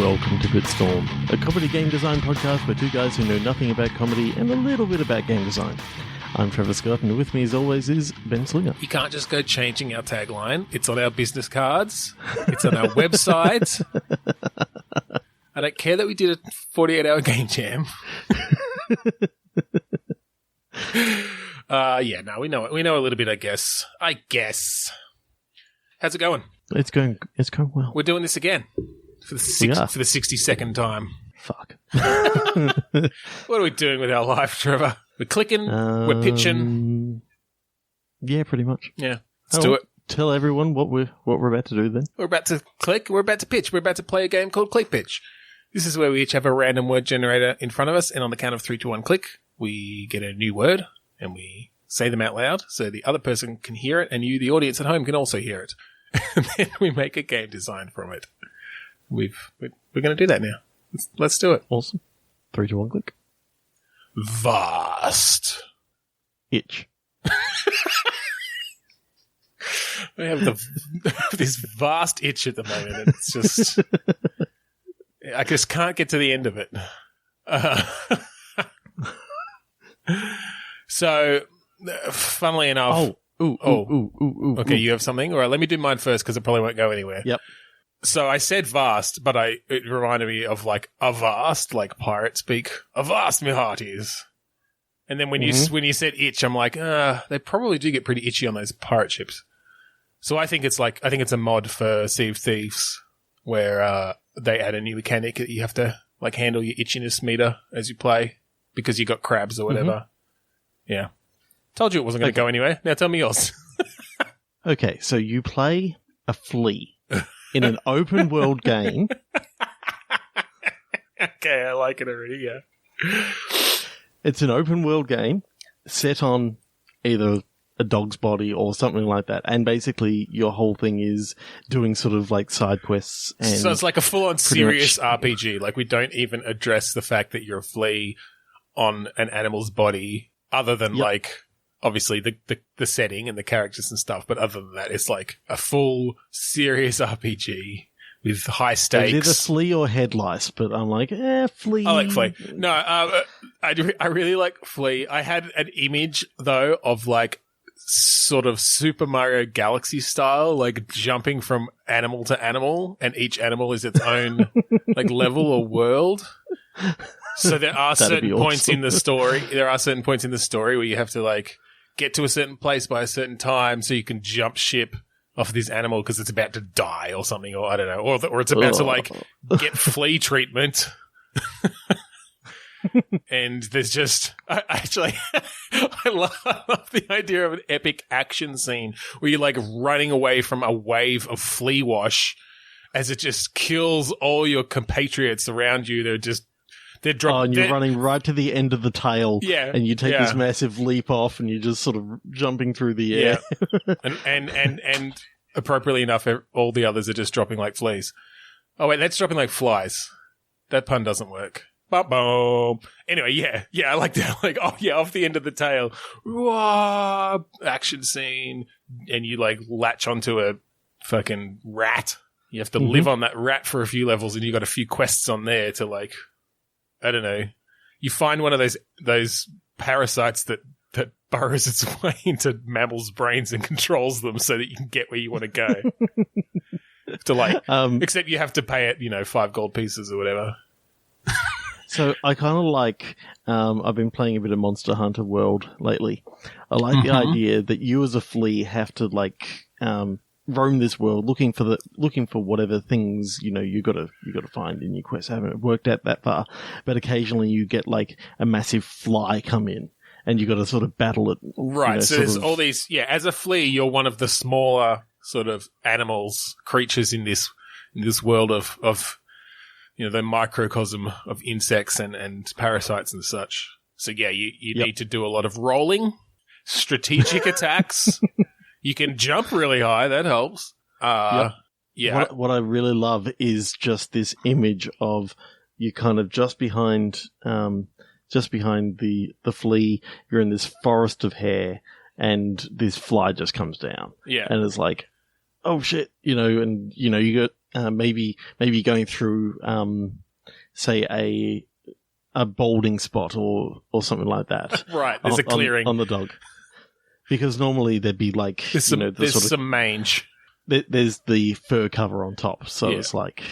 welcome to Bitstorm, a comedy game design podcast by two guys who know nothing about comedy and a little bit about game design. I'm Trevor Scott, and with me as always is Ben Slinger. You can't just go changing our tagline. It's on our business cards. It's on our website. I don't care that we did a 48-hour game jam. We know it. We know a little bit, I guess. How's it going? It's going well. We're doing this again for the 62nd time. Fuck. What are we doing with our life, Trevor? We're clicking. We're pitching. Yeah, pretty much. Yeah, let's do it. Tell everyone what we're about to do then. We're about to click. We're about to pitch. We're about to play a game called Click Pitch. This is where we each have a random word generator in front of us, and on the count of 3, 2, 1, click, we get a new word, and we say them out loud so the other person can hear it, and you, the audience at home, can also hear it. And then we make a game design from it. We're going to do that now. Let's do it. Awesome. 3, 2, 1, click. Vast. Itch. We have this vast itch at the moment. It's just... I just can't get to the end of it. So, funnily enough... Ooh. Okay, you have something? All right, let me do mine first because it probably won't go anywhere. Yep. So I said vast, but it reminded me of like avast, like pirate speak. Avast, me hearties. And then when you said itch, I'm like, they probably do get pretty itchy on those pirate ships. So I think it's a mod for Sea of Thieves where they add a new mechanic that you have to like handle your itchiness meter as you play because you got crabs or whatever. Mm-hmm. Yeah. Told you it wasn't going to go anywhere. Now tell me yours. Okay, so you play a flea in an open world game. Okay, I like it already, yeah. It's an open world game set on either a dog's body or something like that. And basically your whole thing is doing sort of like side quests. And so it's like a full-on serious RPG. Like we don't even address the fact that you're a flea on an animal's body other than like... Obviously, the setting and the characters and stuff, but other than that, it's like a full, serious RPG with high stakes. It's either flea or head lice, but I'm like, flea. I like flea. No, I really like flea. I had an image, though, of like sort of Super Mario Galaxy style, like jumping from animal to animal, and each animal is its own like level or world. So there are certain points in the story. There are certain points in the story where you have to like get to a certain place by a certain time so you can jump ship off this animal because it's about to die or something, or I don't know, or it's about to like get flea treatment. And there's just I love the idea of an epic action scene where you're like running away from a wave of flea wash as it just kills all your compatriots around you. They're dropping. And you're running right to the end of the tail. Yeah. And you take this massive leap off and you're just sort of jumping through the air. Yeah. and appropriately enough, all the others are just dropping like fleas. Oh, wait, that's dropping like flies. That pun doesn't work. Boom. Anyway, yeah, I like that. Like, off the end of the tail. Whoa, action scene. And you like latch onto a fucking rat. You have to live on that rat for a few levels and you got a few quests on there to like, I don't know. You find one of those parasites that burrows its way into mammals' brains and controls them so that you can get where you want to go. Except you have to pay it, 5 gold pieces or whatever. So I kind of like, I've been playing a bit of Monster Hunter World lately. I like the idea that you as a flea have to like, roam this world looking for whatever things you got to find in your quest. I haven't worked out that far, but occasionally you get like a massive fly come in and you got to sort of battle it. Right. So there's all these. Yeah, as a flea, you're one of the smaller sort of creatures in this world of the microcosm of insects and parasites and such. So yeah, you need to do a lot of rolling, strategic attacks. You can jump really high. That helps. Yeah. What I really love is just this image of you kind of just behind the flea. You're in this forest of hair, and this fly just comes down. Yeah, and it's like, oh shit, and you got maybe going through, say a balding spot or something like that. Right, there's a clearing on the dog, because normally there'd be like there's some mange. There's the fur cover on top, so it's like,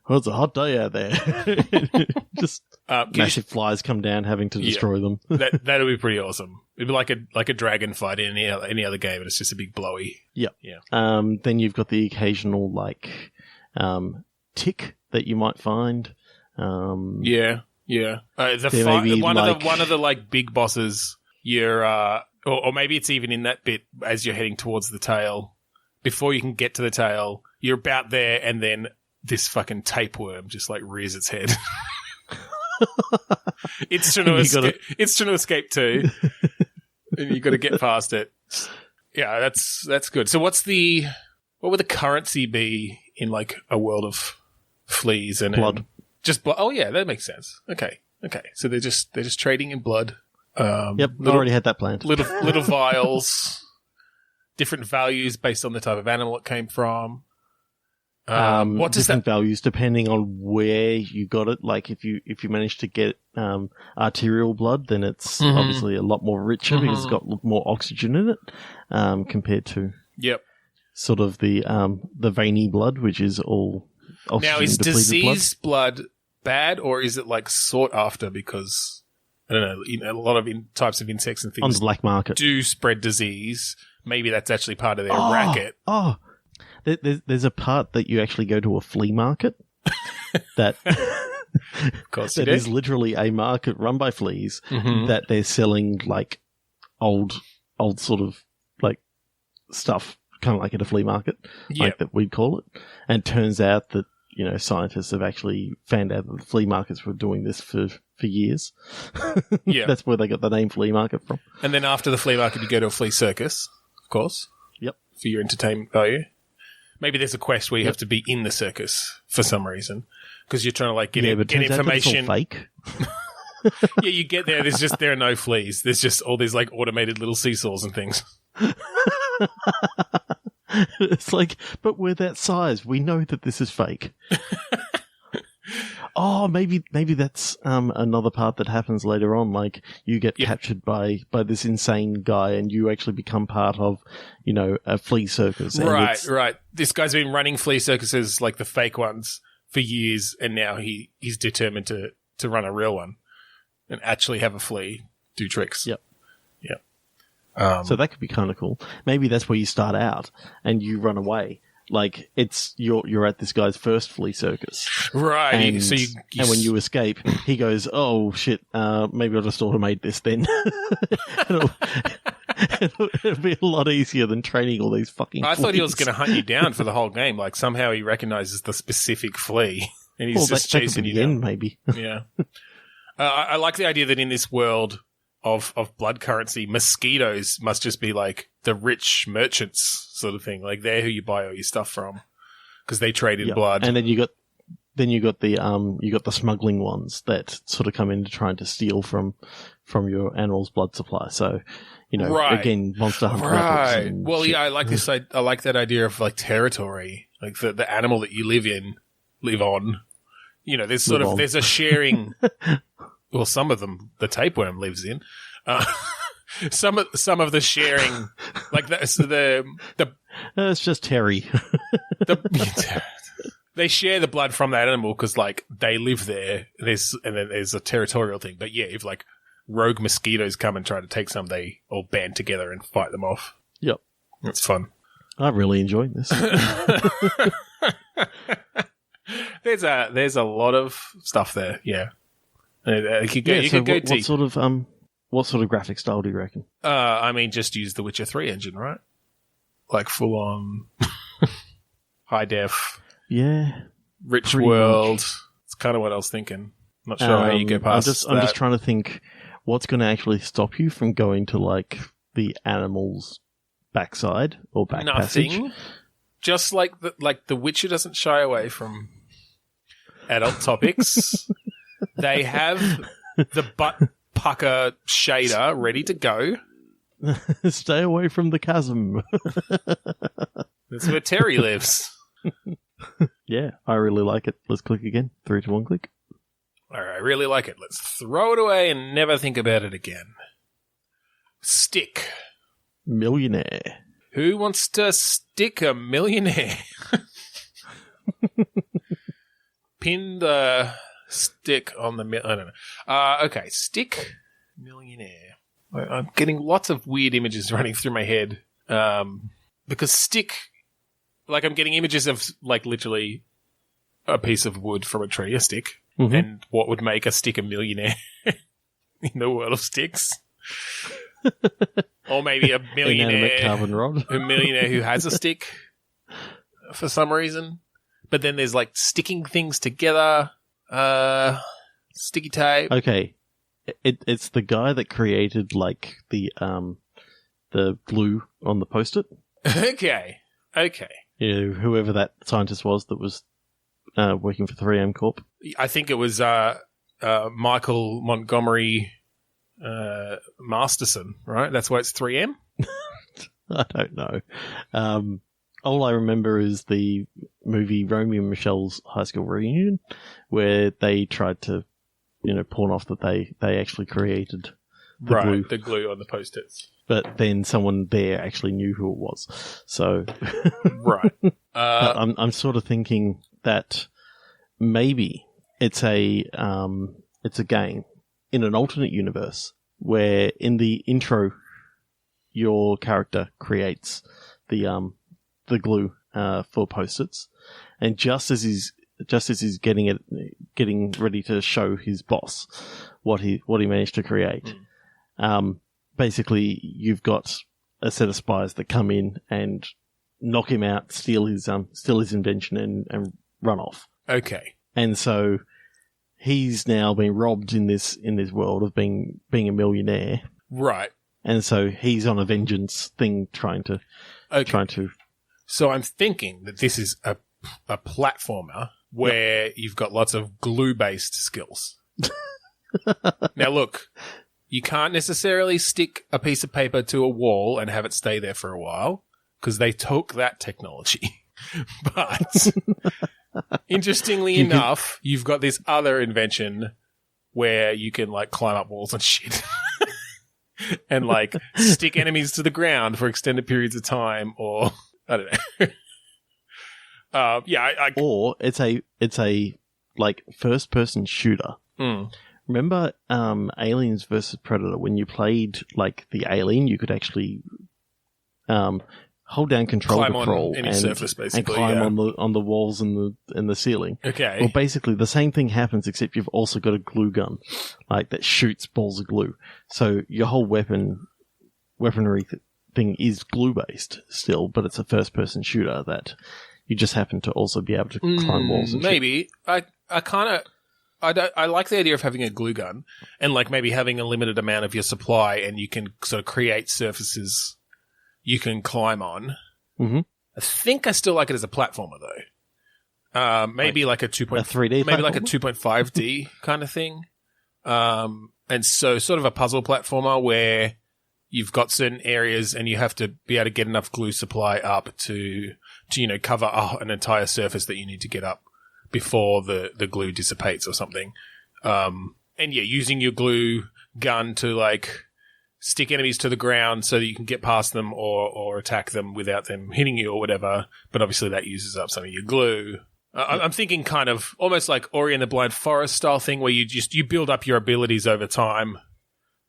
well, it's a hot day out there. Just massive flies come down, having to destroy them. That'd be pretty awesome. It'd be like a dragon fight in any other game, and it's just a big blowy. Yeah. Then you've got the occasional like tick that you might find. One of the like big bosses. You're or maybe it's even in that bit as you're heading towards the tail. Before you can get to the tail, you're about there, and then this fucking tapeworm just like rears its head. It's trying to escape too, and you got to get past it. Yeah, that's good. So what would the currency be in like a world of fleas and blood? Just blood. Oh yeah, that makes sense. Okay. So they're just trading in blood. Yep, I already had that planned. Little vials, different values based on the type of animal it came from. What does different values depending on where you got it. Like if you manage to get arterial blood, then it's obviously a lot more richer because it's got more oxygen in it, compared to sort of the veiny blood, which is all oxygen. Now, is disease blood bad, or is it like sought after because I don't know, a lot of types of insects and things on the black market do spread disease? Maybe that's actually part of their racket. There's a part that you actually go to a flea market that is literally a market run by fleas that they're selling like old sort of like stuff, kind of like at a flea market, like that we'd call it. And it turns out that, you know, scientists have actually found out that the flea markets were doing this for years. Yeah. That's where they got the name flea market from. And then after the flea market, you go to a flea circus, of course. Yep. For your entertainment value. Maybe there's a quest where you have to be in the circus for some reason because you're trying to like get information. It's all fake. Yeah, you get there. There are no fleas. There's just all these like automated little seesaws and things. It's like, but we're that size. We know that this is fake. Oh, maybe that's another part that happens later on. Like you get captured by this insane guy, and you actually become part of, you know, a flea circus. Right. This guy's been running flea circuses, like the fake ones, for years, and now he's determined to run a real one and actually have a flea do tricks. Yep. So that could be kind of cool. Maybe that's where you start out and you run away. Like it's you're at this guy's first flea circus, right? And when you escape, he goes, "Oh shit! Maybe I'll just automate this then." it'll be a lot easier than training all these fucking. I thought he was going to hunt you down for the whole game. Like somehow he recognizes the specific flea and he's just chasing you down. Maybe. Yeah. I like the idea that in this world of blood currency, mosquitoes must just be like the rich merchants sort of thing. Like they're who you buy all your stuff from because they trade in blood. And then you got the smuggling ones that sort of come in trying to steal from your animal's blood supply. So, you know, again, Monster Hunter. Right. Well, yeah, I like this. I like that idea of like territory, like the animal that you live on. You know, there's there's a sharing. Well, some of them, the tapeworm lives in. Some of the sharing, like the it's just Terry. They share the blood from that animal because like they live there. And then there's a territorial thing. But yeah, if like rogue mosquitoes come and try to take some, they all band together and fight them off. Yep, it's fun. I really enjoyed this. There's a lot of stuff there. Yeah. You could go deep. What sort of graphic style do you reckon? I mean, just use the Witcher 3 engine, right? Like full on high def. Yeah. Rich world. Much. It's kind of what I was thinking. Not sure how you go past I'm just trying to think what's going to actually stop you from going to like the animal's backside or back passage. Just like the Witcher doesn't shy away from adult topics. They have the butt pucker shader ready to go. Stay away from the chasm. That's where Terry lives. Yeah, I really like it. Let's click again. 3, 2, 1, click. All right, I really like it. Let's throw it away and never think about it again. Stick. Millionaire. Who wants to stick a millionaire? Pin the stick on the... I don't know. Okay, stick millionaire. I'm getting lots of weird images running through my head. Because stick... Like, I'm getting images of, like, literally a piece of wood from a tree, a stick. Mm-hmm. And what would make a stick a millionaire in the world of sticks. Or maybe a millionaire... carbon rod. A millionaire who has a stick for some reason. But then there's, like, sticking things together. Sticky tape. Okay. It's the guy that created, like, the glue on the Post-it. Okay. You know, whoever that scientist was that was working for 3M Corp. I think it was Michael Montgomery Masterson, right? That's why it's 3M? I don't know. All I remember is the movie Romeo and Michelle's High School Reunion, where they tried to, pawn off that they actually created the glue. The glue on the Post-its. But then someone there actually knew who it was. So, right. I'm sort of thinking that maybe it's a game in an alternate universe where in the intro your character creates the glue for Post-its, and just as he's getting ready to show his boss what he managed to create. Basically, you've got a set of spies that come in and knock him out, steal his invention, and run off. Okay. And so he's now been robbed in this world of being a millionaire. Right. And so he's on a vengeance thing, trying to. So I'm thinking that this is a platformer where you've got lots of glue-based skills. Now look. You can't necessarily stick a piece of paper to a wall and have it stay there for a while because they took that technology. But interestingly enough, you've got this other invention where you can like climb up walls and shit and like stick enemies to the ground for extended periods of time, or I don't know. Or it's a like first person shooter. Remember Aliens versus Predator? When you played like the alien, you could actually hold down control to crawl any surface, basically, and climb on the walls and the ceiling. Okay. Well, basically the same thing happens, except you've also got a glue gun, like that shoots balls of glue. So your whole weaponry thing is glue based still, but it's a first person shooter that you just happen to also be able to climb walls. And maybe shit. I like the idea of having a glue gun and like maybe having a limited amount of your supply, and you can sort of create surfaces you can climb on. Mm-hmm. I think I still like it as a platformer though. Maybe like a 3D, maybe platformer? like a 2.5D kind of thing. And so sort of a puzzle platformer where you've got certain areas and you have to be able to get enough glue supply up to cover an entire surface that you need to get up before the glue dissipates or something. Using your glue gun to like stick enemies to the ground so that you can get past them or attack them without them hitting you or whatever. But obviously that uses up some of your glue. I'm thinking kind of almost like Ori and the Blind Forest style thing where you build up your abilities over time.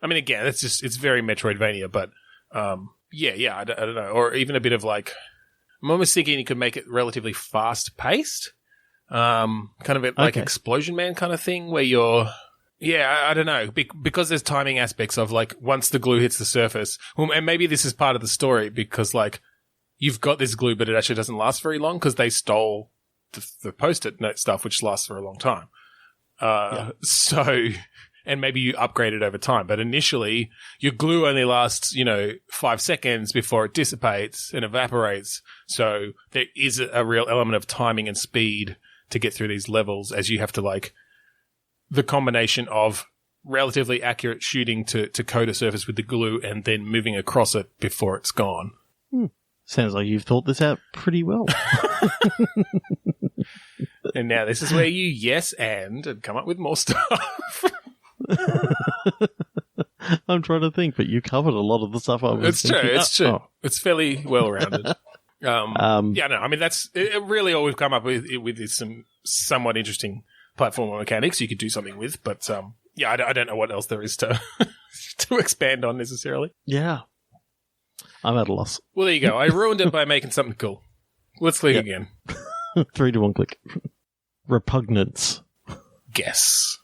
I mean, again, it's very Metroidvania, but I don't know. Or even a bit of like, I'm almost thinking you could make it relatively fast paced. Kind of like Explosion Man kind of thing where you're, I don't know, because there's timing aspects of like once the glue hits the surface, and maybe this is part of the story because like you've got this glue, but it actually doesn't last very long because they stole the Post-it note stuff, which lasts for a long time. So, and maybe you upgrade it over time, but initially your glue only lasts, 5 seconds before it dissipates and evaporates. So there is a real element of timing and speed to get through these levels as you have to like the combination of relatively accurate shooting to coat a surface with the glue and then moving across it before it's gone. Sounds like you've thought this out pretty well. And now this is where you yes and come up with more stuff. I'm trying to think, but you covered a lot of the stuff I was thinking. It's true. Oh. It's fairly well-rounded. I mean, that's really all we've come up with is some somewhat interesting platform mechanics you could do something with, but I don't know what else there is to to expand on necessarily. Yeah. I'm at a loss. Well, there you go. I ruined it by making something cool. Let's click again. 3 to 1 click. Repugnance. Guess.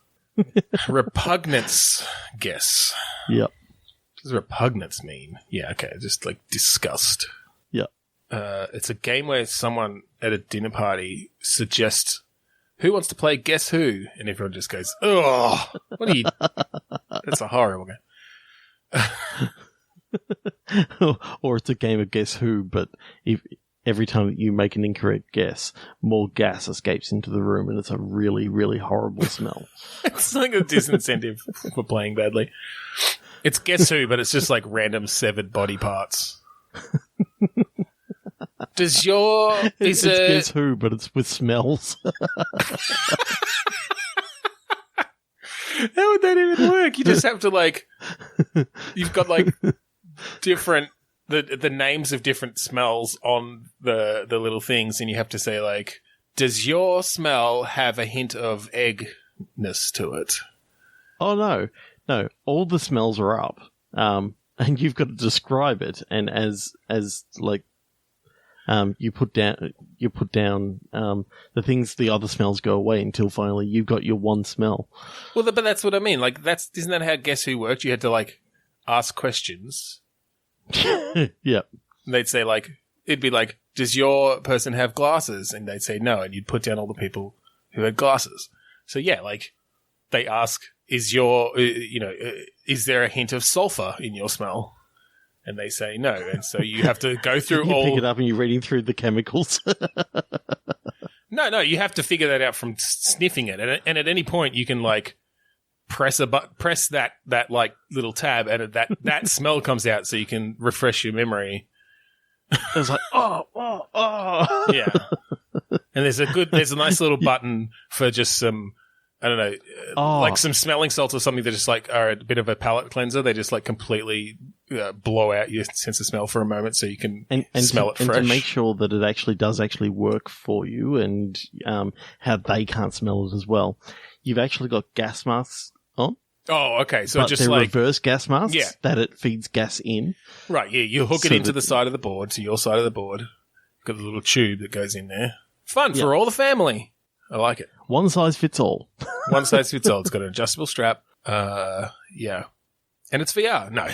Repugnance. Guess. Yep. What does repugnance mean? Yeah, okay. Just like disgust. Yep. It's a game where someone at a dinner party suggests, who wants to play Guess Who? And everyone just goes, oh, what are you... That's a horrible game. Or it's a game of Guess Who, but if every time that you make an incorrect guess, more gas escapes into the room and it's a really, really horrible smell. It's like a disincentive for playing badly. It's Guess Who, but it's just like random severed body parts. Does your... It's Guess Who, but it's with smells. How would that even work? You just have to like... You've got like different... The names of different smells on the little things, and you have to say like, does your smell have a hint of eggness to it? Oh no, all the smells are up, and you've got to describe it. And as like, you put down the things, the other smells go away until finally you've got your one smell. Well, but that's what I mean. Like isn't that how Guess Who worked? You had to like ask questions. Yep. And they'd say like, it'd be like, does your person have glasses? And they'd say no, and you'd put down all the people who had glasses. So yeah, like they ask, is there a hint of sulfur in your smell? And they say no, and so you have to go through you pick it up and you're reading through the chemicals. No, you have to figure that out from sniffing it, and at any point you can like press that like little tab, and that smell comes out, so you can refresh your memory. It's like oh. Yeah, and there's a nice little button for just some, I don't know, like some smelling salts or something that just like are a bit of a palate cleanser. They just like completely blow out your sense of smell for a moment, so you can smell it fresh. And to make sure that it actually does work for you, and how they can't smell it as well. You've actually got gas masks on. Oh, okay. So but just they're like reverse gas masks that it feeds gas in. Right. Yeah. You hook it into the side of the board, to your side of the board. Got a little tube that goes in there. Fun for all the family. I like it. One size fits all. One size fits all. It's got an adjustable strap. Yeah. And it's VR. No.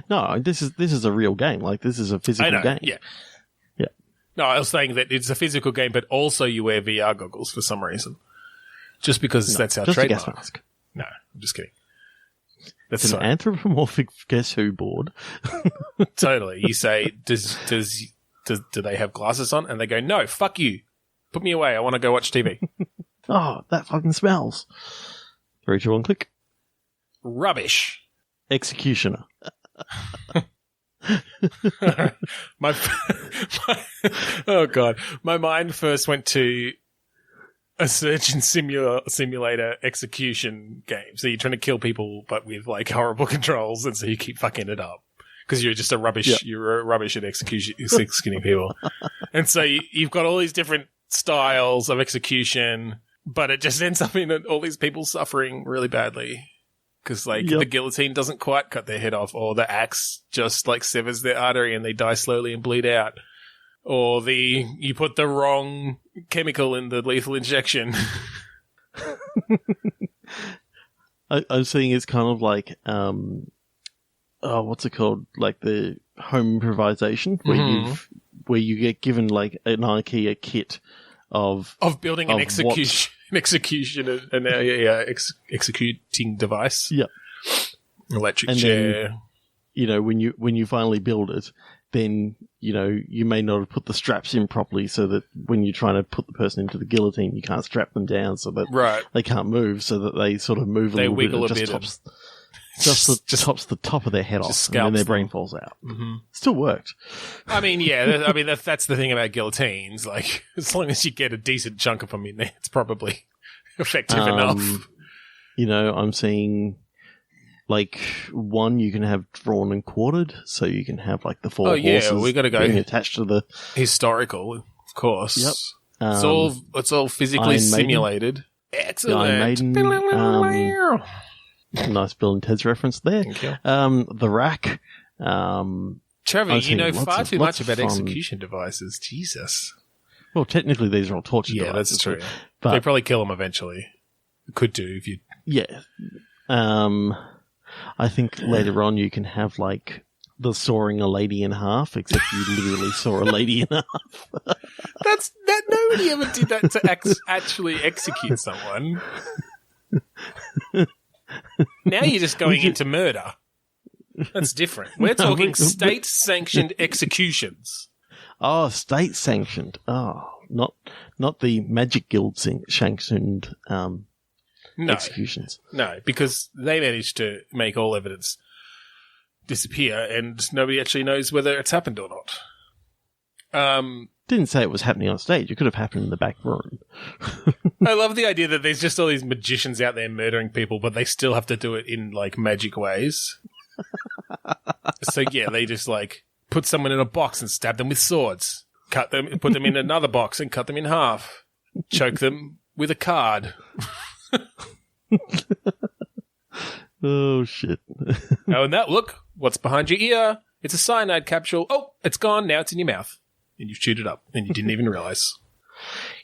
No, this is a real game. Like, this is a physical game. Yeah. Yeah. No, I was saying that it's a physical game, but also you wear VR goggles for some reason. Just because that's our trademark. Just a gas mask. No, I'm just kidding. It's an anthropomorphic Guess Who board. Totally. You say, do they have glasses on? And they go, no, fuck you. Put me away. I want to go watch TV. Oh, that fucking smells. 3, 2, 1, click. Rubbish. Executioner. Oh god, my mind first went to a surgeon simulator execution game. So you're trying to kill people, but with like horrible controls, and so you keep fucking it up because you're just a rubbish. Yep. You're a rubbish at executing people, and so you've got all these different styles of execution, but it just ends up in all these people suffering really badly. Because, like, the guillotine doesn't quite cut their head off, or the axe just, like, severs their artery and they die slowly and bleed out. Or you put the wrong chemical in the lethal injection. I'm seeing it's kind of like, what's it called? Like the home improvisation, where you get given, like, an IKEA kit of building an execution. Executing device. Yep. Electric chair. Then, you know, when you finally build it, then, you know, you may not have put the straps in properly, so that when you're trying to put the person into the guillotine, you can't strap them down so that they can't move, so that they sort of move a little bit. They wiggle a bit. Just chops the top of their head off, and then their brain falls out. Mm-hmm. Still worked. I mean, yeah. That's the thing about guillotines. Like, as long as you get a decent chunk of them in there, it's probably effective enough. You know, I'm seeing, like, one you can have drawn and quartered, so you can have, like, the four horses we got to go attached to the... Historical, of course. Yep. It's all physically simulated. Excellent. Iron Maiden. Nice Bill and Ted's reference there. Thank you. The rack. Trevor, you know far too much about execution devices. Jesus. Well, technically these are all torture devices. Yeah, that's true. But they probably kill them eventually. Could do if you... Yeah. I think later on you can have, like, the sawing a lady in half, except you literally saw a lady in half. Nobody ever did that to actually execute someone. Now you're just going into murder. That's different. We're talking state-sanctioned executions. Oh, state-sanctioned. Oh, not the Magic Guild sanctioned executions. No, because they managed to make all evidence disappear, and nobody actually knows whether it's happened or not. Didn't say it was happening on stage. It could have happened in the back room. I love the idea that there's just all these magicians out there murdering people, but they still have to do it in, like, magic ways. So, yeah, they just, like, put someone in a box and stab them with swords. Cut them, put them in another box and cut them in half. Choke them with a card. Oh, shit. Oh, and that, look, what's behind your ear? It's a cyanide capsule. Oh, it's gone. Now it's in your mouth. And you've chewed it up, and you didn't even realise.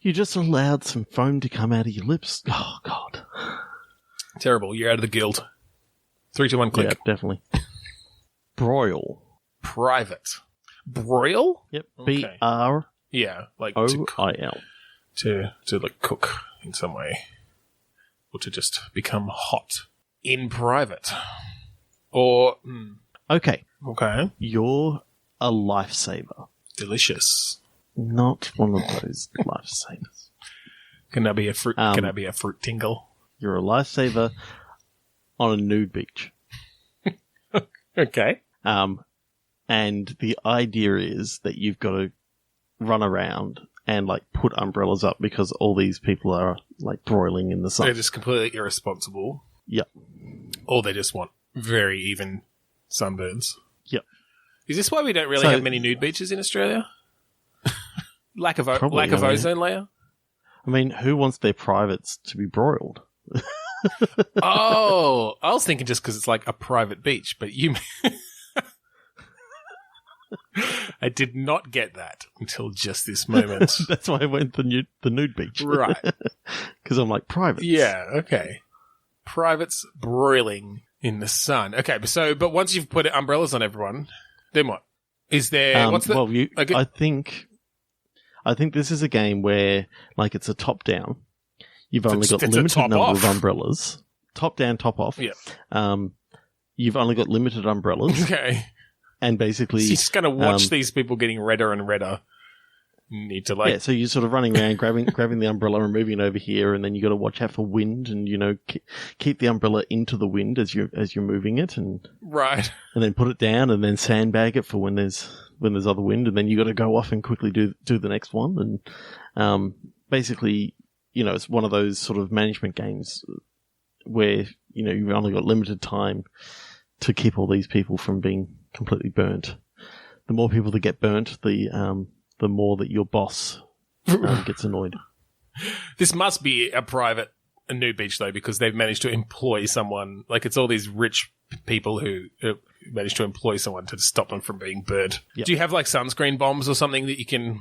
You just allowed some foam to come out of your lips. Oh, God. Terrible. You're out of the guild. 3, 2, 1, click. Yeah, definitely. Broil. Private. Broil? Yep. Okay. B-R-O-I-L. Yeah, like to like cook in some way. Or to just become hot in private. Or... Okay. Okay. You're a lifesaver. Delicious. Not one of those lifesavers. Can that be a fruit? Can that be a fruit tingle? You're a lifesaver on a nude beach. Okay. And the idea is that you've got to run around and, like, put umbrellas up because all these people are, like, broiling in the sun. They're just completely irresponsible. Yep. Or they just want very even sunburns. Yep. Is this why we don't really have many nude beaches in Australia? lack of ozone layer? I mean, who wants their privates to be broiled? Oh, I was thinking just because it's like a private beach, but you... I did not get that until just this moment. That's why I went the nude beach. Right. Because I'm like, privates. Yeah, okay. Privates broiling in the sun. Okay, but once you've put umbrellas on everyone, then what? Is there... what's the... Well, I think this is a game where, like, it's a top-down. You've only got limited number of umbrellas. Top-down, top-off. Yeah. You've only got limited umbrellas. Okay. And basically... So you're just going to watch these people getting redder and redder. You need to, like... Yeah, so you're sort of running around, grabbing the umbrella and moving it over here, and then you got to watch out for wind and, you know, keep the umbrella into the wind as you're moving it, and... Right. And then put it down, and then sandbag it for when there's other wind, and then you got to go off and quickly do the next one, and basically, you know, it's one of those sort of management games where, you know, you've only got limited time to keep all these people from being completely burnt. The more people that get burnt, the more that your boss gets annoyed. This must be a nude beach though, because they've managed to employ someone. Like, it's all these rich people who managed to employ someone to stop them from being burnt. Yep. Do you have like sunscreen bombs or something that you can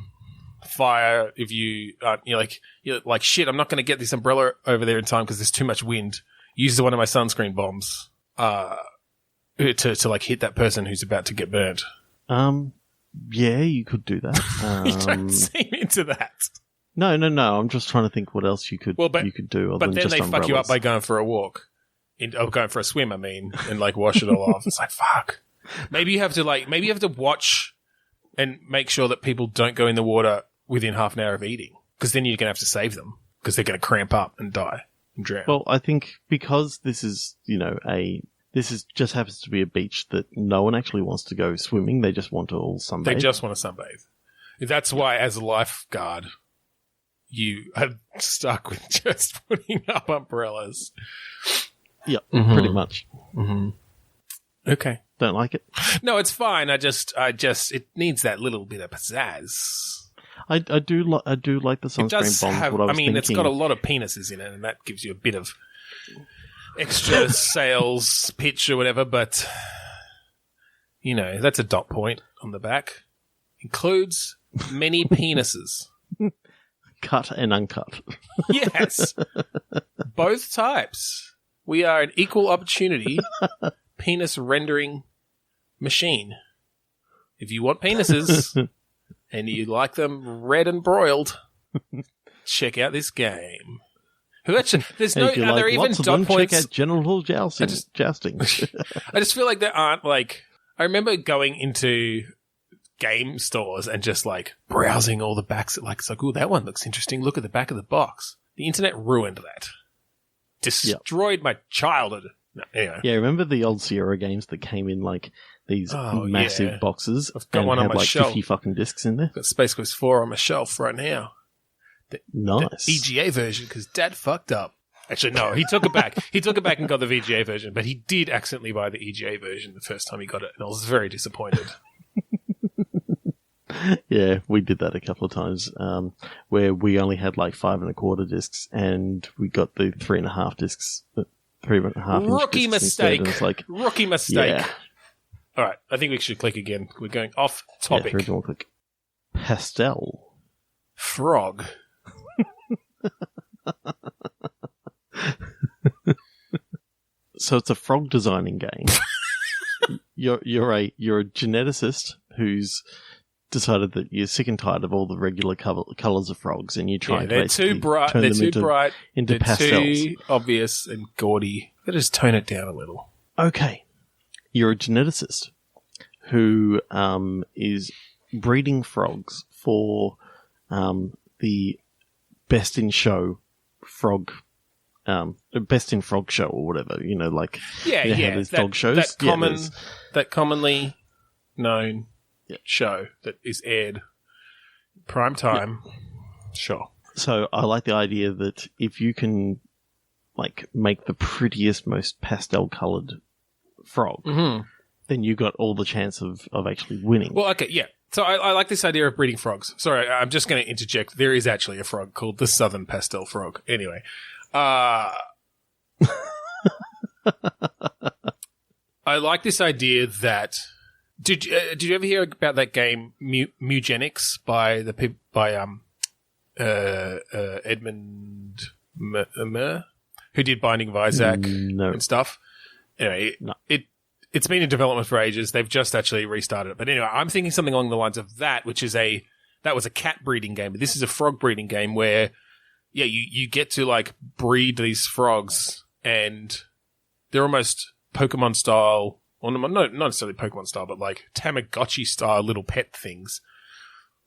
fire if you you're like shit? I'm not going to get this umbrella over there in time because there's too much wind. Use one of my sunscreen bombs to like hit that person who's about to get burnt. Yeah, you could do that. You don't seem into that. No. I'm just trying to think what else you could do. But then they fuck you up by going for a walk, going for a swim. I mean, and like wash it all off. It's like fuck. Maybe you have to watch and make sure that people don't go in the water within half an hour of eating, because then you're gonna have to save them because they're gonna cramp up and die and drown. Well, I think because this is, you know, a This is just happens to be a beach that no one actually wants to go swimming. They just want to all sunbathe. They just want to sunbathe. That's why, as a lifeguard, you are stuck with just putting up umbrellas. Yeah, pretty much. Mm-hmm. Okay. Don't like it? No, it's fine. I just, it needs that little bit of pizzazz. I do like the sunscreen bombs. It's got a lot of penises in it, and that gives you a bit of extra sales pitch or whatever, but, that's a dot point on the back. Includes many penises. Cut and uncut. Yes. Both types. We are an equal opportunity penis rendering machine. If you want penises and you like them red and broiled, check out this game. There's no, are there even dot points? Check out genital jousting. I just feel like there aren't, I remember going into game stores and just browsing all the backs. It's like, oh, that one looks interesting. Look at the back of the box. The internet ruined that. Destroyed my childhood. No, anyway. Yeah, remember the old Sierra games that came in these massive boxes? I've got one on my shelf. 50 fucking discs in there. I've got Space Quest 4 on my shelf right now. Nice. The EGA version, because Dad fucked up. Actually, no, he took it back. He took it back and got the VGA version, but he did accidentally buy the EGA version the first time he got it, and I was very disappointed. Yeah, we did that a couple of times, where we only had 5 1/4 discs, and we got the 3.5 discs, 3.5 Rookie mistake. Rookie mistake. Yeah. All right, I think we should click again. We're going off topic. Yeah, click. Pastel. Frog. So it's a frog designing game. You're a geneticist who's decided that you're sick and tired of all the regular colors of frogs, and you try to too bright. Turn they're them too bright. into they're pastels. Too obvious and gaudy. They just tone it down a little. Okay, you're a geneticist who is breeding frogs for the Best in Show frog. Best in Frog show or whatever, there's dog shows. That commonly known show that is aired prime time. Yeah. Sure. So I like the idea that if you can make the prettiest, most pastel coloured frog, then you got all the chance of actually winning. Well, okay, yeah. So I like this idea of breeding frogs. Sorry, I'm just going to interject. There is actually a frog called the Southern Pastel Frog. Anyway. I like this idea that did you ever hear about that game Mugenics by Edmund Murr, who did Binding of Isaac and stuff? Anyway, no. It's been in development for ages. They've just actually restarted it. But anyway, I'm thinking something along the lines of that, which is that was a cat breeding game, but this is a frog breeding game where you get to breed these frogs, and they're almost Pokemon style, or not necessarily Pokemon style, but Tamagotchi style little pet things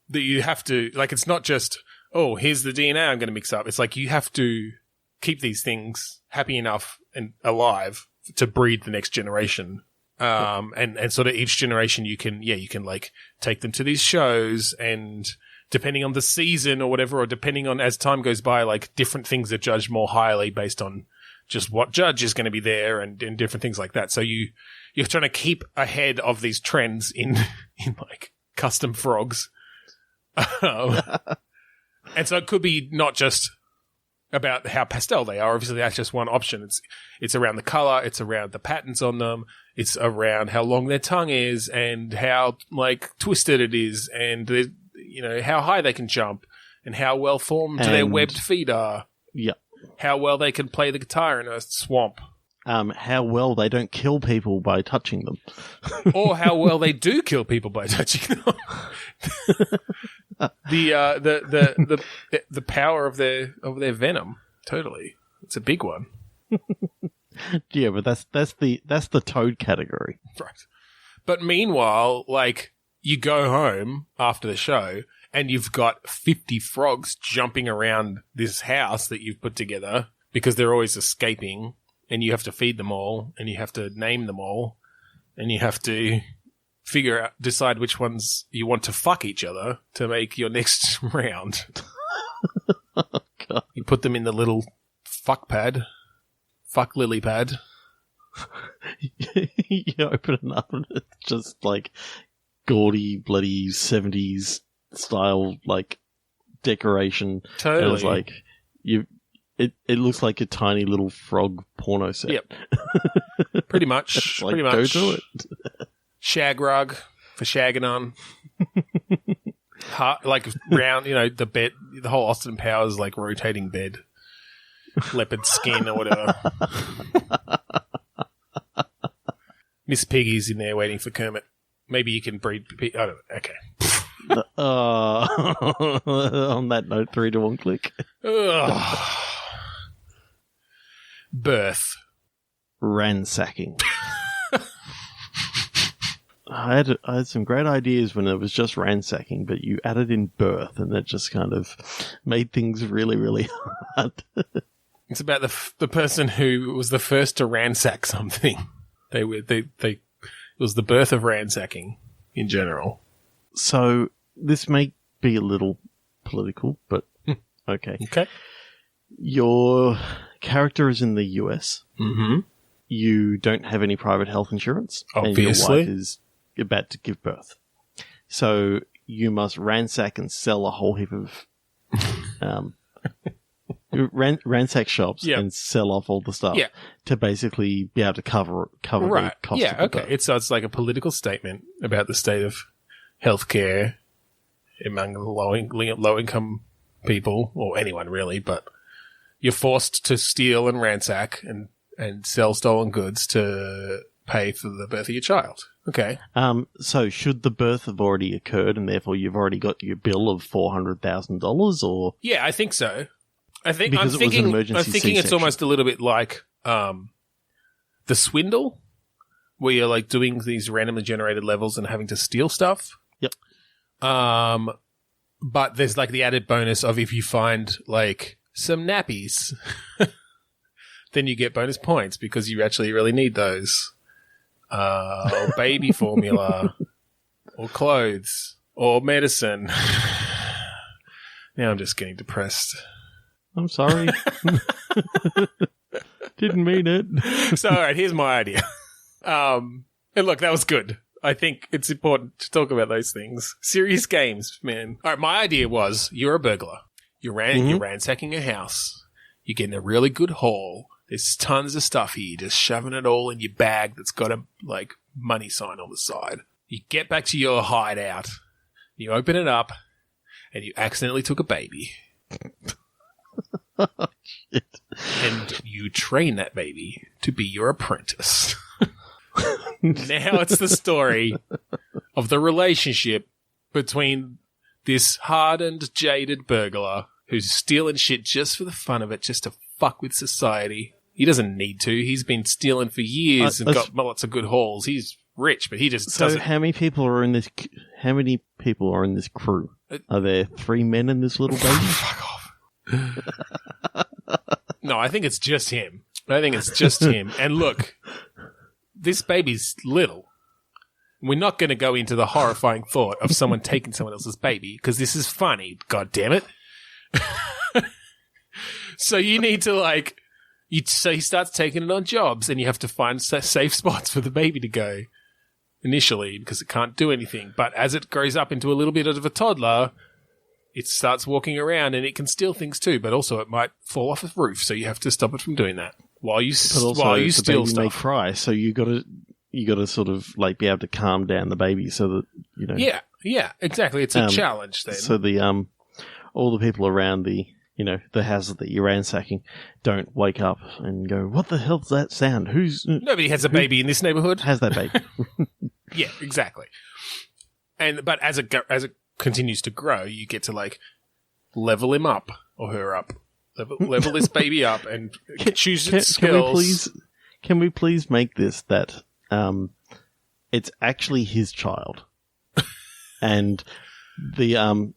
that you have to, it's not just, oh, here's the DNA I'm going to mix up. It's you have to keep these things happy enough and alive to breed the next generation. And sort of each generation you can take them to these shows, and depending on the season or whatever, or depending on as time goes by, different things are judged more highly based on just what judge is going to be there and different things like that. So you're trying to keep ahead of these trends in custom frogs. And so it could be not just about how pastel they are. Obviously, that's just one option. It's around the color, it's around the patterns on them, it's around how long their tongue is, and how twisted it is, and how high they can jump, and how well formed their webbed feet are. Yeah. How well they can play the guitar in a swamp. How well they don't kill people by touching them. Or how well they do kill people by touching them. The power of their venom. Totally. It's a big one. Yeah, but that's the toad category. Right. But meanwhile, you go home after the show and you've got 50 frogs jumping around this house that you've put together because they're always escaping and you have to feed them all, and you have to name them all, and you have to decide which ones you want to fuck each other to make your next round. Oh, God. You put them in the little fuck lily pad. You open it up and it's just like gaudy, bloody 70s style, like decoration. Totally. And it's like it looks like a tiny little frog porno set. Yep. Pretty much. Like, pretty much. go to it. Shag rug for shagging on. Like round, the bed, the whole Austin Powers like rotating bed. Leopard skin or whatever. Miss Piggy's in there waiting for Kermit. Maybe you can breed. I don't know. Okay. On that note, 3 to 1 click. Birth. Ransacking. I had some great ideas when it was just ransacking, but you added in birth, and that just kind of made things really, really hard. It's about the person who was the first to ransack something. It was the birth of ransacking in general. So this may be a little political, but okay. Okay. Your character is in the US. Mm-hmm. You don't have any private health insurance. Obviously. And your wife is about to give birth. So you must ransack and sell a whole heap of ransack shops and sell off all the stuff to basically be able to cover the cost of the birth. It's like a political statement about the state of healthcare among low-income people, or anyone really, but you're forced to steal and ransack and sell stolen goods to pay for the birth of your child. Okay. So should the birth have already occurred and therefore you've already got your bill of $400,000 or? Yeah, I think so. I'm thinking C-section. it's almost a little bit like the swindle, where you're like doing these randomly generated levels and having to steal stuff. Yep. But there's like the added bonus of if you find like some nappies, then you get bonus points because you actually really need those. Or baby formula, or clothes, or medicine. Now I'm just getting depressed. I'm sorry. Didn't mean it. So, all right, here's my idea. And look, that was good. I think it's important to talk about those things. Serious games, man. All right, my idea was you're a burglar. You're ransacking a house. You're getting a really good haul. There's tons of stuff here. You're just shoving it all in your bag that's got a like money sign on the side. You get back to your hideout. You open it up, and you accidentally took a baby. Oh, shit. And you train that baby to be your apprentice. Now it's the story of the relationship between this hardened, jaded burglar who's stealing shit just for the fun of it, just to fuck with society. He doesn't need to. He's been stealing for years and got lots of good hauls. He's rich, but he just doesn't. So how many people are in this crew? Are there 3 men in this little baby? Fuck off. No, I think it's just him. And look, this baby's little. We're not going to go into the horrifying thought of someone taking someone else's baby, because this is funny. God damn it. So you need to so he starts taking it on jobs, and you have to find safe spots for the baby to go initially, because it can't do anything. But as it grows up into a little bit of a toddler, it starts walking around, and it can steal things too, but also it might fall off a roof, so you have to stop it from doing that while you steal baby stuff. May cry, so you got to sort of like be able to calm down the baby so that you know. Yeah, exactly. It's a challenge then. So the all the people around the houses that you're ransacking don't wake up and go, "What the hell's that sound? Nobody has a baby in this neighborhood. Has that baby?" Yeah, exactly. But as it continues to grow, you get to like level him up or her up, level this baby up, and choose its skills. Can we please make this that it's actually his child, and the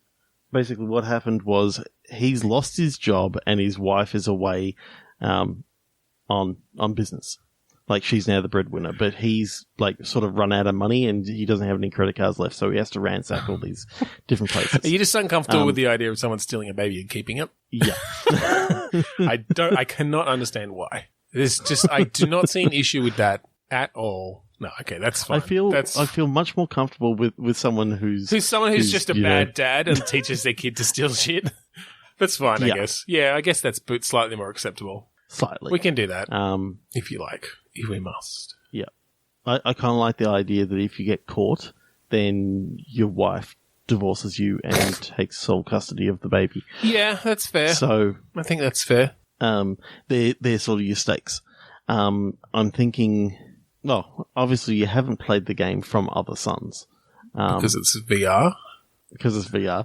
basically what happened was he's lost his job and his wife is away on business. Like, she's now the breadwinner, but he's, like, sort of run out of money and he doesn't have any credit cards left, so he has to ransack all these different places. Are you just uncomfortable with the idea of someone stealing a baby and keeping it? Yeah. I cannot understand why. I do not see an issue with that at all. No, okay, that's fine. I feel much more comfortable with someone who's just a bad dad and teaches their kid to steal shit. That's fine, I guess. Yeah, I guess that's slightly more acceptable. Slightly. We can do that. If you like. If we must. Yeah. I kind of like the idea that if you get caught, then your wife divorces you and takes sole custody of the baby. Yeah, that's fair. So I think that's fair. They're sort of your stakes. I'm thinking, well, obviously you haven't played the game from Other Sons. Because it's VR? Because it's VR.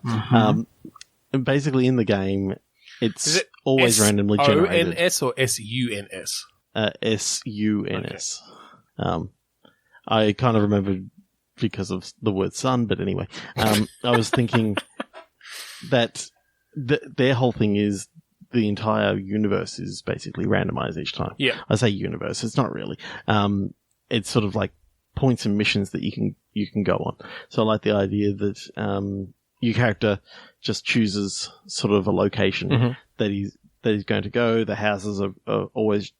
And basically in the game, it's always randomly generated. S-O-N-S or S-U-N-S? S-U-N-S. Okay. I kind of remembered because of the word son, but anyway. I was thinking that their whole thing is the entire universe is basically randomized each time. Yeah. I say universe, it's not really. It's sort of like points and missions that you can go on. So I like the idea that your character just chooses sort of a location that he's going to go. The houses are always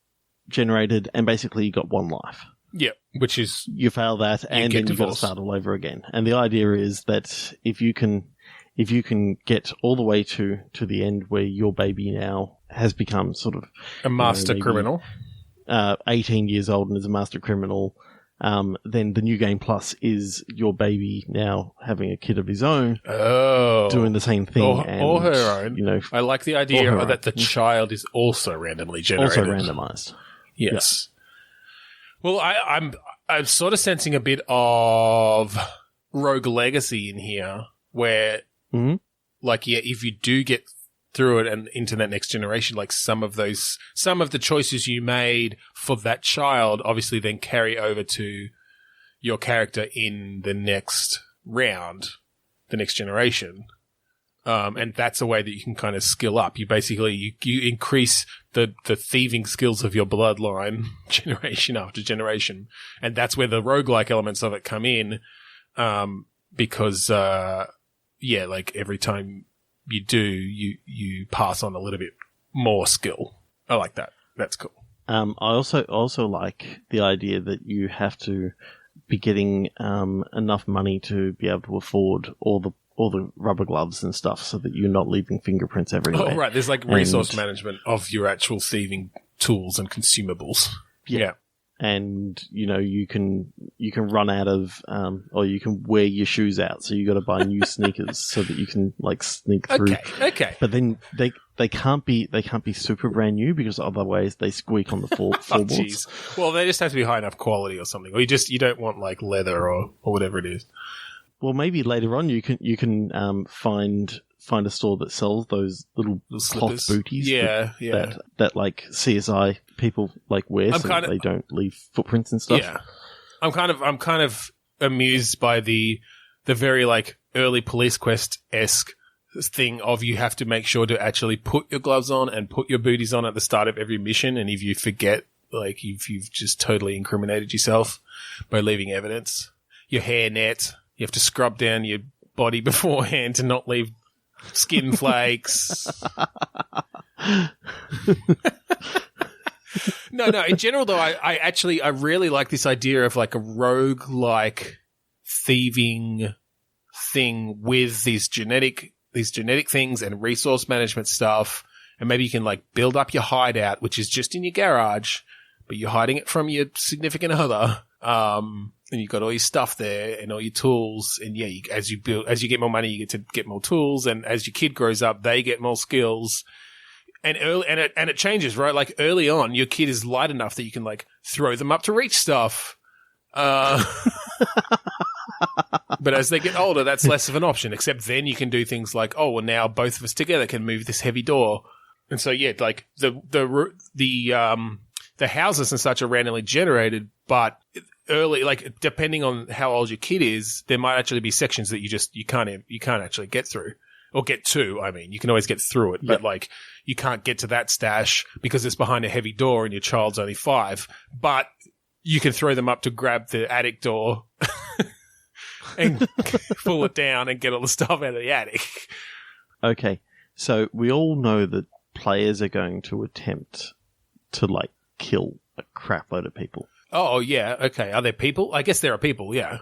generated, and basically you got one life. Yeah, which is you fail that, and then you've got to start all over again. And the idea is that if you can get all the way to the end where your baby now has become sort of a master criminal, 18 years old and is a master criminal, then the New Game Plus is your baby now having a kid of his own, doing the same thing, or her own. You know, I like the idea that the child is also randomly generated, also randomized. Yes. Yeah. Well, I'm sort of sensing a bit of Rogue Legacy in here, where if you do get through it and into that next generation, like some of the choices you made for that child obviously then carry over to your character in the next round, the next generation. And that's a way that you can kind of skill up. You basically, you increase the thieving skills of your bloodline generation after generation. And that's where the roguelike elements of it come in. Because, like every time you do, you pass on a little bit more skill. I like that. That's cool. I also like the idea that you have to be getting enough money to be able to afford all the rubber gloves and stuff, so that you're not leaving fingerprints everywhere. Oh, right. There's like resource management of your actual thieving tools and consumables. Yeah. And you can run out of or you can wear your shoes out, so you got to buy new sneakers so that you can like sneak through. Okay. But then they can't be super brand new, because otherwise they squeak on the floorboards. Well, they just have to be high enough quality or something. Or you don't want like leather or whatever it is. Well, maybe later on you can find a store that sells those little cloth booties. That like CSI people like wear, so that they don't leave footprints and stuff. Yeah, I'm kind of amused by the very like early Police Quest-esque thing of you have to make sure to actually put your gloves on and put your booties on at the start of every mission, and if you forget, like you've just totally incriminated yourself by leaving evidence. Your hairnet. You have to scrub down your body beforehand to not leave skin flakes. No. In general, though, I really like this idea of like a rogue-like thieving thing with these genetic things and resource management stuff. And maybe you can like build up your hideout, which is just in your garage, but you're hiding it from your significant other. And you've got all your stuff there and all your tools. And yeah, as you get more money, you get to get more tools. And as your kid grows up, they get more skills. And it changes, right? Like early on, your kid is light enough that you can like throw them up to reach stuff. But as they get older, that's less of an option, except then you can do things like, oh, well, now both of us together can move this heavy door. And so, yeah, like the houses and such are randomly generated, but early, like depending on how old your kid is, there might actually be sections that you can't actually get through. or get to. I mean, you can always get through it, but like you can't get to that stash because it's behind a heavy door and your child's only 5. But you can throw them up to grab the attic door and pull it down and get all the stuff out of the attic. Okay, so we all know that players are going to attempt to like kill a crap load of people. Oh yeah, okay. Are there people? I guess there are people. Yeah.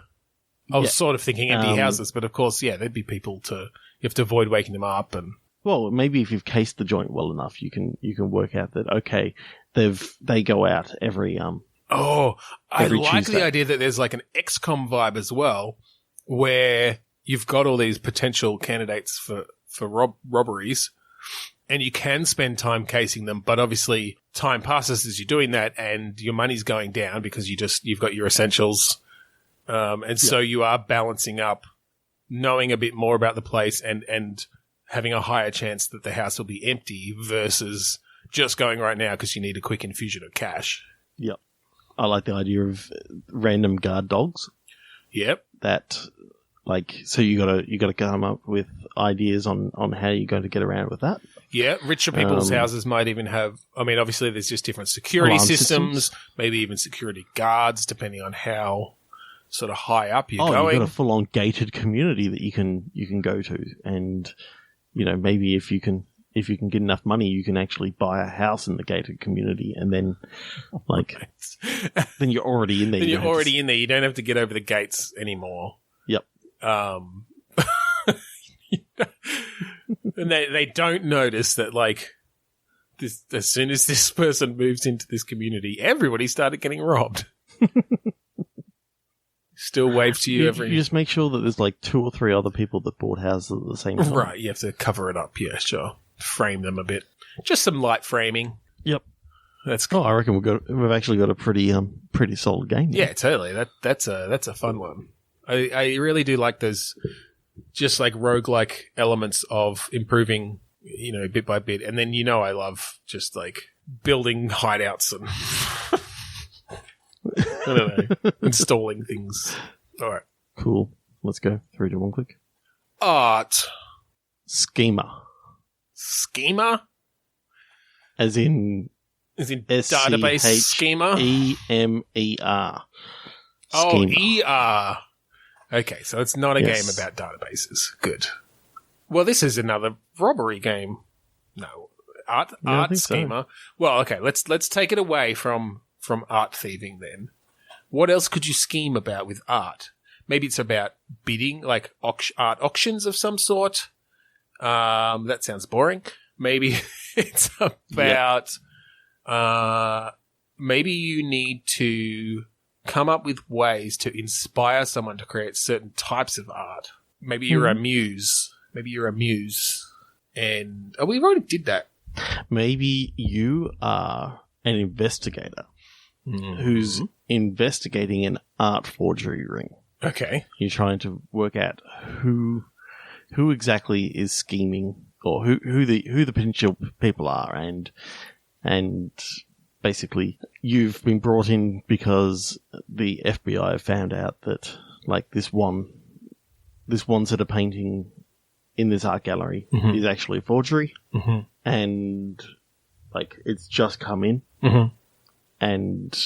I was sort of thinking empty houses, but of course, yeah, there'd be people you have to avoid waking them up and. Well, maybe if you've cased the joint well enough, you can work out that okay, they go out every I like Tuesday. the idea that there's like an XCOM vibe as well, where you've got all these potential candidates for robberies, and you can spend time casing them, but obviously time passes as you're doing that, and your money's going down because you've got your essentials, so you are balancing up, knowing a bit more about the place and having a higher chance that the house will be empty versus just going right now because you need a quick infusion of cash. Yep. I like the idea of random guard dogs. Yep. That, like, so you gotta come up with ideas on how you're going to get around with that. Yeah, richer people's houses might even have, I mean, obviously there's just different security systems, maybe even security guards, depending on how sort of high up you're going. You've got a full-on gated community that you can go to, and you know, maybe if you can get enough money, you can actually buy a house in the gated community, and then like then you're already in there. Then you're already in there. You don't have to get over the gates anymore. Yep. And they don't notice that, like, this, as soon as this person moves into this community, everybody started getting robbed. Still wave to you every... You just make sure that there's like 2 or 3 other people that bought houses at the same time. Right, you have to cover it up, yeah, sure. Frame them a bit. Just some light framing. Yep. That's cool. Oh, I reckon we've actually got a pretty solid game there. Yeah, totally. That's a fun one. I really do like those just like roguelike elements of improving, you know, bit by bit. And then, you know, I love just like building hideouts and I don't know, installing things. All right. Cool. Let's go. 3, 2, 1, click. Art. Schema. Schema? As in database schema? EMER. Oh, ER. Okay, so it's not a game about databases. Good. Well, this is another robbery game. No, art schema. So. Well, okay, let's take it away from art thieving then. What else could you scheme about with art? Maybe it's about bidding, like art auctions of some sort. That sounds boring. Maybe it's about maybe you need to come up with ways to inspire someone to create certain types of art. Maybe you're a muse. And we already did that. Maybe you are an investigator who's investigating an art forgery ring. Okay. You're trying to work out who exactly is scheming, or who the potential people are, and basically you've been brought in because the FBI have found out that like this one set of painting in this art gallery is actually a forgery, and like it's just come in, and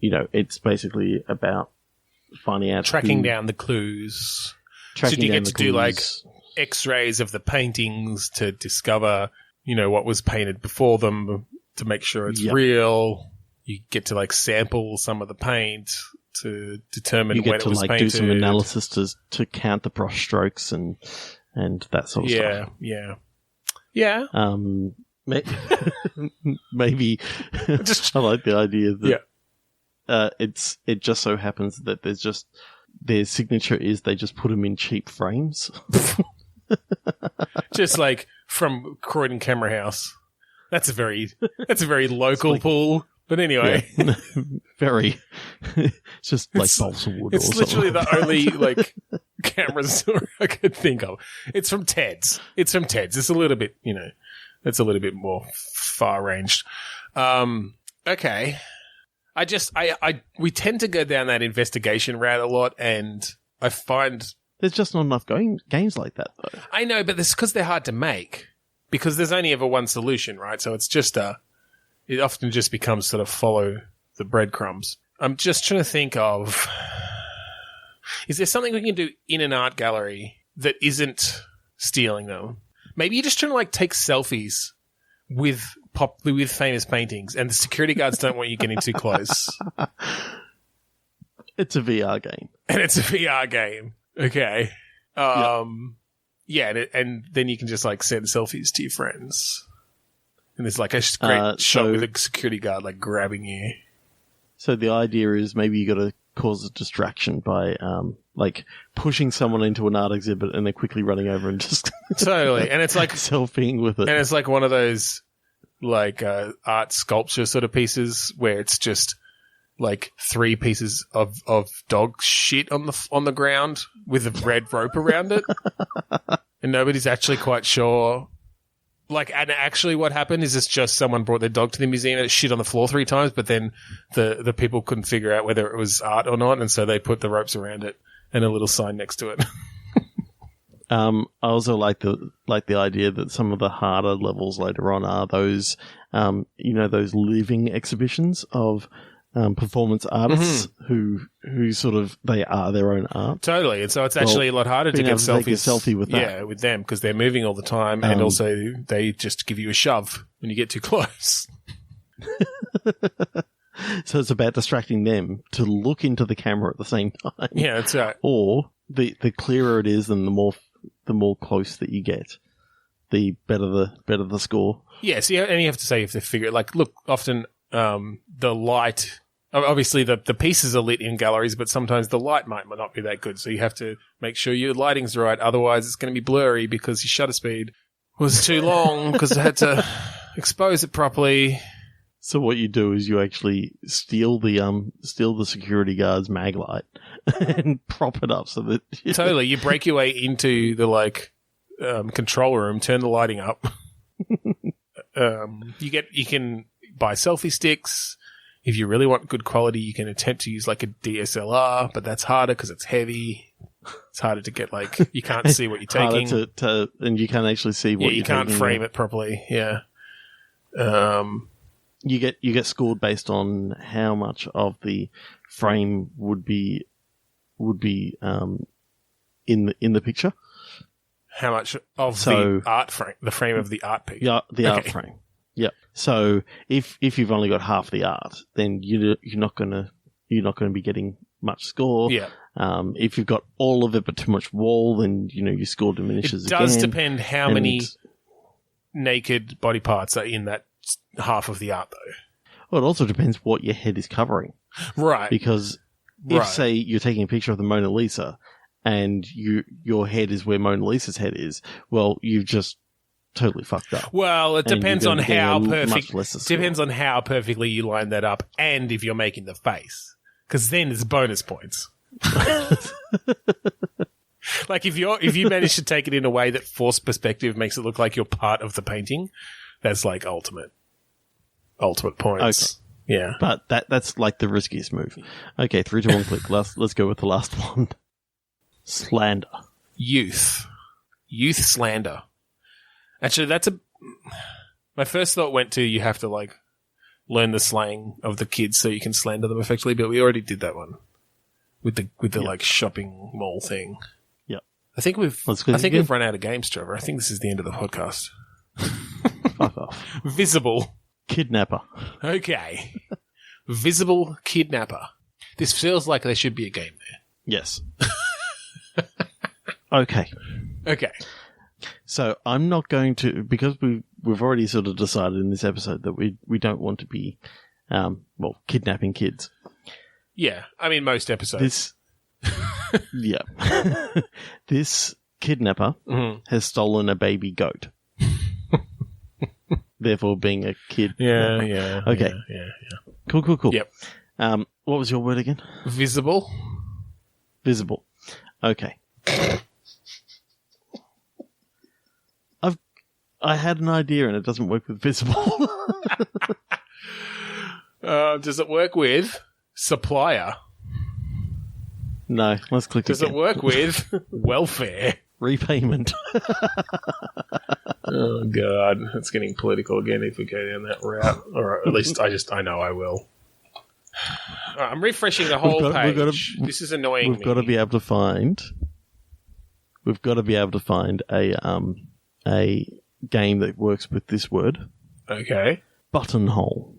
you know, it's basically about finding out, tracking down the clues. So do you get to do like X-rays of the paintings to discover, you know, what was painted before them to make sure it's real? You get to like sample some of the paint to determine when it was painted. You get to like do some analysis to count the brush strokes and that sort of stuff. Yeah. Maybe I like the idea that it just so happens that their signature is they just put them in cheap frames. Just like from Croydon Camera House. That's a very local pool. But anyway. Yeah, very. It's just like balsa wood. It's literally the only like camera store I could think of. It's from Ted's. It's a little bit, you know, it's a little bit more far ranged. Okay. We tend to go down that investigation route a lot, and I find There's just not enough games like that, though. I know, but it's because they're hard to make. Because there's only ever one solution, right? So it's just it often just becomes sort of follow the breadcrumbs. I'm just trying to think of, is there something we can do in an art gallery that isn't stealing them? Maybe you're just trying to like take selfies with famous paintings, and the security guards don't want you getting too close. It's a VR game. And it's a VR game. Okay. Yeah, and then you can just like send selfies to your friends. And there's like a great shot with a security guard like grabbing you. So the idea is maybe you got to cause a distraction by like pushing someone into an art exhibit and then quickly running over and just totally. And it's like selfieing with it. And it's like one of those like art sculpture sort of pieces where it's just like 3 pieces of dog shit on the ground with a red rope around it. And nobody's actually quite sure. Like, and actually what happened is it's just someone brought their dog to the museum and it shit on the floor 3 times, but then the people couldn't figure out whether it was art or not, and so they put the ropes around it and a little sign next to it. I also like the idea that some of the harder levels later on are those, those living exhibitions of performance artists who sort of they are their own art. Totally, and so it's actually a lot harder to get selfies. Take a selfie with that. Yeah, with them because they're moving all the time, and also they just give you a shove when you get too close. So it's about distracting them to look into the camera at the same time. Yeah, that's right. Or the clearer it is, and the more close that you get, the better the score. Yeah, so you have to say you have to figure it. Like, look, often the light. Obviously, the pieces are lit in galleries, but sometimes the light might not be that good. So you have to make sure your lighting's right. Otherwise, it's going to be blurry because your shutter speed was too long because I had to expose it properly. So what you do is you actually steal the security guard's mag light and prop it up so that totally you break your way into the control room, turn the lighting up. You can buy selfie sticks. If you really want good quality, you can attempt to use like a DSLR, but that's harder because it's heavy. It's harder to get you can't see what you're taking. Harder and you can't actually see what you're taking. You can't frame it properly. Yeah. You get scored based on how much of the frame would be in the picture. How much of the art frame, the frame of the art piece? Yeah, the art frame. Yeah. So if you've only got half the art, then you're not gonna be getting much score. Yeah. If you've got all of it but too much wall, then your score diminishes. It does depend how many naked body parts are in that half of the art, though. Well, it also depends what your head is covering. Right. Because if, say, you're taking a picture of the Mona Lisa and your head is where Mona Lisa's head is, well, you've just totally fucked up. Well, it depends on how perfectly you line that up, and if you're making the face, because then it's bonus points. Like if you manage to take it in a way that forced perspective makes it look like you're part of the painting, that's like ultimate points. Okay. Yeah, but that's like the riskiest move. Okay, 3, 2, 1, click. Let's go with the last one. Slander. Youth slander. Actually, my first thought went to you have to learn the slang of the kids so you can slander them effectively, but we already did that one with the shopping mall thing. Yeah. I think we've run out of games, Trevor. I think this is the end of the podcast. Fuck off. Visible kidnapper. Okay. Visible kidnapper. This feels like there should be a game there. Yes. Okay. So I'm not going to, because we've already sort of decided in this episode that we don't want to be, kidnapping kids. Yeah, I mean most episodes. Yeah. This kidnapper has stolen a baby goat. Therefore being a kid. Yeah. Okay. Yeah. Cool. Yep. What was your word again? Visible. Okay. I had an idea and it doesn't work with visible. Does it work with supplier? No, let's click Does again. it work with welfare? Repayment. Oh, God. It's getting political again if we go down that route. Or at least I know I will. I'm refreshing the whole page. This is annoying me. We've got to be able to find a game that works with this word. Okay. Buttonhole.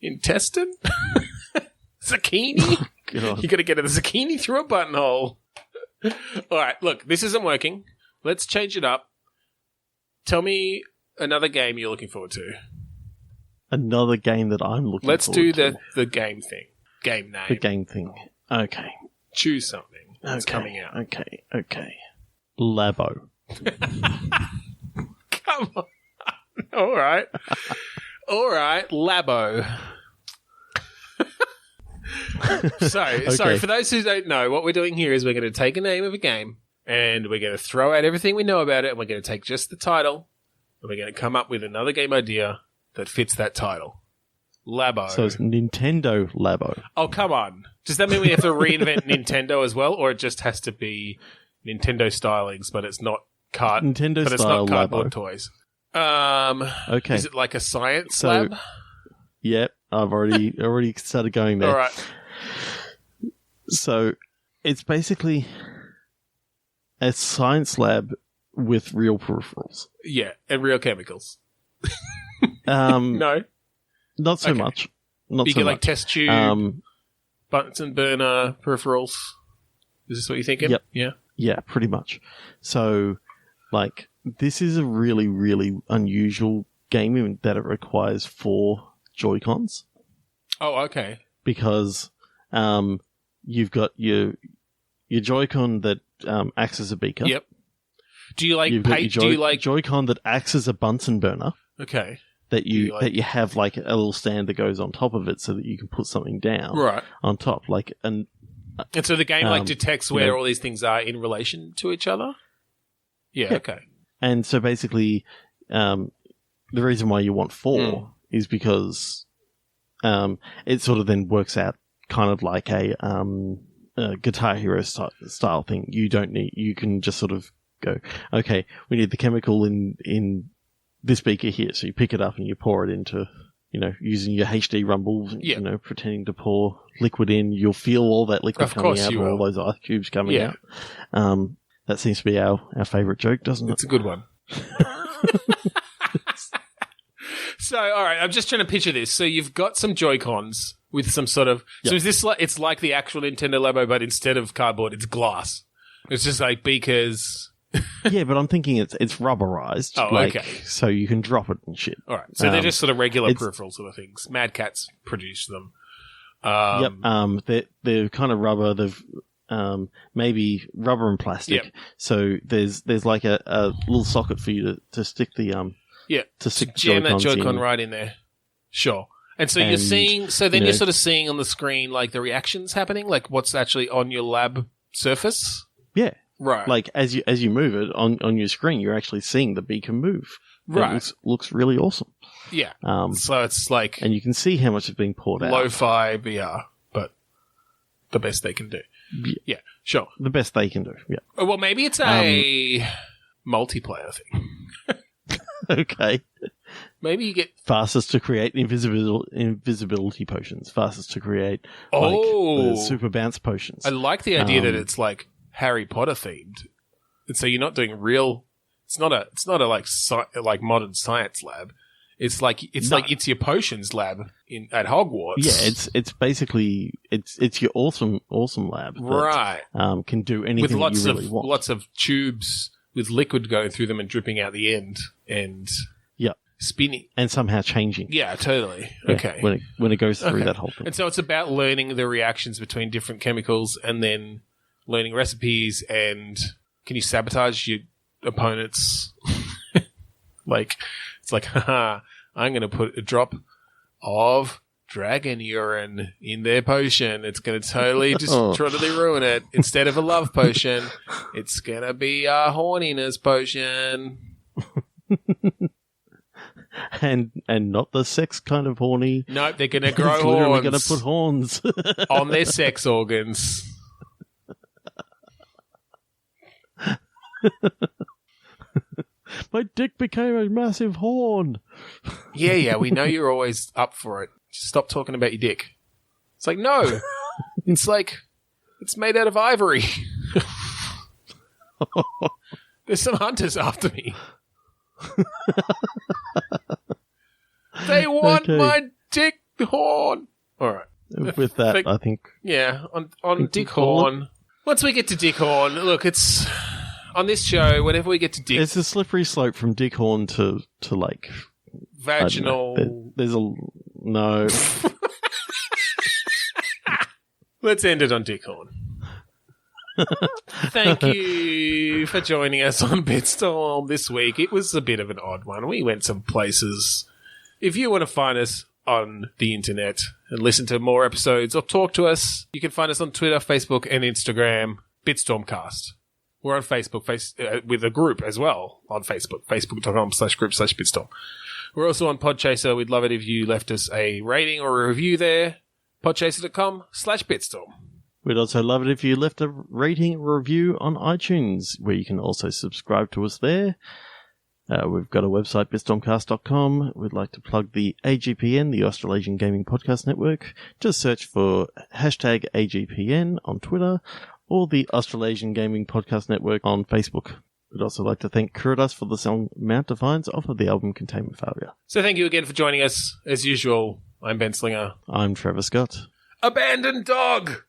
Intestine? Zucchini? God. You got to get a zucchini through a buttonhole. All right, look, this isn't working. Let's change it up. Tell me another game you're looking forward to. Another game that I'm looking Let's forward do to. the game thing. Game name. The game thing. Okay. Choose something that's coming out. Okay. Labo. Come on. All right, Labo. Sorry, for those who don't know, what we're doing here is we're going to take a name of a game and we're going to throw out everything we know about it and we're going to take just the title and we're going to come up with another game idea that fits that title. Labo. So it's Nintendo Labo. Oh, come on. Does that mean we have to reinvent Nintendo as well, or it just has to be Nintendo stylings, but it's not Nintendo it's style not cardboard Labo. toys? Okay. Is it like a science lab? Yep, I've already started going there. All right. So it's basically a science lab with real peripherals. Yeah, and real chemicals. No, not so Okay. much. Not You so get much. like test tube, Bunsen burner peripherals. Is this what you're thinking? Yep. Yeah. Yeah, pretty much. So, like, this is a really, really unusual game in that it requires 4 Joy-Cons Oh, okay. because you've got your Joy-Con that acts as a beaker. Yep. Do you like You've got paint? your Do you like? Joy-Con that acts as a Bunsen burner Okay. that you like- that you have like a little stand that goes on top of it so that you can put something down Right. on top, like And so the game like detects you where know- all these things are in relation to each other. Yeah. Yep. Okay. And so basically, the reason why you want 4 is because it sort of then works out kind of like a Guitar Hero style thing. You can just sort of go, okay, we need the chemical in this beaker here. So you pick it up and you pour it into, using your HD rumble, pretending to pour liquid in. You'll feel all that liquid Of coming course out, you all will. those ice cubes coming Yeah. out. That seems to be our favourite joke, doesn't it? It's a good one. So, all right, I'm just trying to picture this. So you've got some Joy-Cons with some sort of... Yep. So is this like... It's like the actual Nintendo Labo, but instead of cardboard, it's glass. It's just like beakers... Yeah, but I'm thinking it's rubberized. Oh, okay. So you can drop it and shit. All right, so they're just sort of regular it's- peripheral sort of things. Mad Catz produced them. Yep. They're kind of rubber. They've maybe rubber and plastic. Yep. So there's like a little socket for you to stick the Yeah, to stick jam that Joy-Cons Joy-Con in. right in there. Sure. And so you're And, seeing... So then you you're know- sort of seeing on the screen like the reactions happening, like what's actually on your lab surface? Yeah. Right. Like as you move it on your screen, you're actually seeing the beaker move. Right. It looks really awesome. Yeah. Um, So it's like and you can see how much is being poured out. lo-fi VR, but the best they can do. Yeah, sure. The best they can do. Yeah. Well, maybe it's a multiplayer thing. Okay. Maybe you get... Fastest to create invisibility potions. Fastest to create Oh. the super bounce potions. I like the idea that Um, it's like Harry Potter themed. And so you're not doing real... It's not a like modern science lab. It's like it's your potions lab at Hogwarts. Yeah, it's basically it's your awesome lab that, right. can do anything With lots that you really of want. lots of tubes with liquid going through them and dripping out the end and spinning. And somehow changing. Yeah, totally. Yeah, Okay. when it goes through Okay. that whole thing. And so it's about learning the reactions between different chemicals and then learning recipes and can you sabotage your opponents? It's like, haha, I'm going to put a drop of dragon urine in their potion. It's going to totally just totally ruin it. Instead of a love potion, it's going to be a horniness potion. And not the sex kind of horny. Nope, they're going to grow It's literally horns going to put horns. on their sex organs. My dick became a massive horn. Yeah, we know you're always up for it. Just stop talking about your dick. It's like, no. It's like, it's made out of ivory. There's some hunters after me. They want my dick horn. All right. With that, I think... Yeah, on Dick Horn. Once we get to Dick Horn, look, it's... On this show, whenever we get to Dick... It's a slippery slope from Dick Horn to like... Vaginal... There's a... No. Let's end it on Dick Horn. Thank you for joining us on Bitstorm this week. It was a bit of an odd one. We went some places. If you want to find us on the internet and listen to more episodes or talk to us, you can find us on Twitter, Facebook, and Instagram, Bitstormcast. We're on Facebook with a group as well on Facebook, facebook.com/group/Bitstorm. We're also on Podchaser. We'd love it if you left us a rating or a review there. Podchaser.com/Bitstorm. We'd also love it if you left a rating or review on iTunes, where you can also subscribe to us there. We've got a website, bitstormcast.com. We'd like to plug the AGPN, the Australasian Gaming Podcast Network. Just search for hashtag AGPN on Twitter or the Australasian Gaming Podcast Network on Facebook. We'd also like to thank Kuridas for the song Mount Defiance off of the album Containment Failure. So thank you again for joining us. As usual, I'm Ben Slinger. I'm Trevor Scott. Abandoned dog!